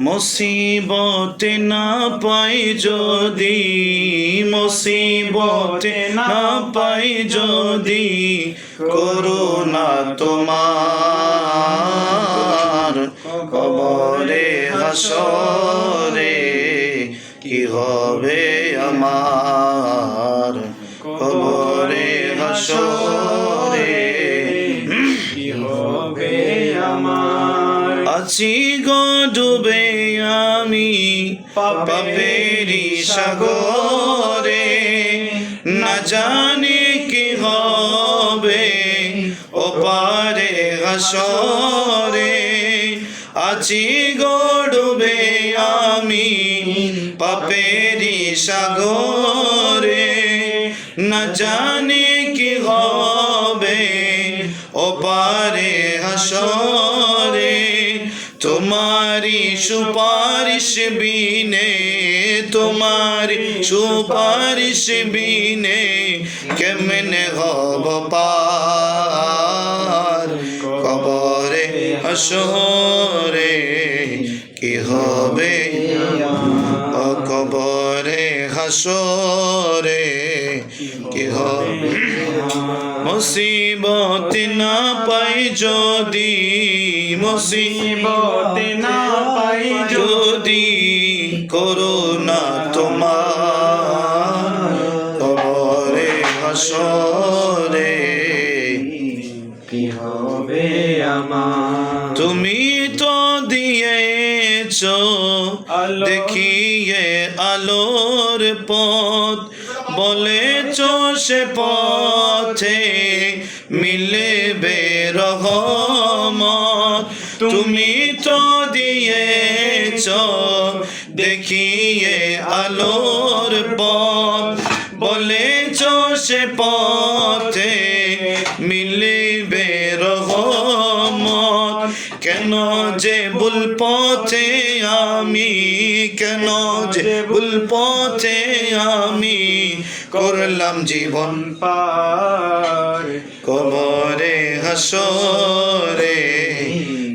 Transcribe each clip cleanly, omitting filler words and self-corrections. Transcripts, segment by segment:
মুসিবতে না পাই যদি, মুসিবতে না পাই যদি, করুণা তোমার কবরে হাসরে কি হবে আমার, কবরে হাসরে কি হবে আমার। আছি গো ডুবে আমি পাপেরি সাগরে, না জানি কি হবে ওপারে হাসরে। আছি গো ডুবে আমি পাপেরি সাগরে, না জানি কি হবে ওপারে হাসরে। তোমারি সুপারিশ বিনে, তোমারি সুপারিশ বিনে কেমনে হব পার, কবরে হাসরে কি হবে ও কবরে হাসরে কি হবে। মুসিবত না পাই যদি, মুসিবত না পাই যদি, করুণা তোমার কবরে হাসরে কি হবে আমার। তুমি তো দিয়েছ আলো দেখিয়ে আলোর পথ, বলেছ সে পথে মিলবে রহমত। তুমি তো দিয়েছ দেখিয়ে আলোর পথ, বলেছ সে পথে মিলবে রহমত। কেন যে ভুল পথে আমি, কেন যে ভুল পথে আমি করলাম জীবন পার, কবরে হাসরে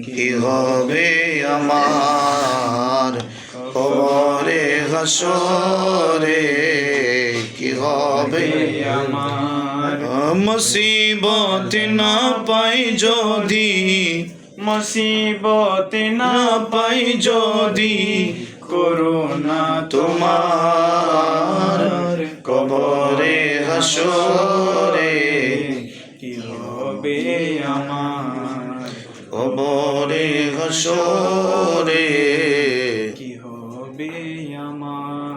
কি হবে আমার, কবরে হাসরে কি হবে আমার। মুসিবত না পাই যদি, মুসিবত না পাই যদি, করুণা তোমার কবরে হাসরে কি হবে আমার, কবরে হাসরে কি হবে আমার।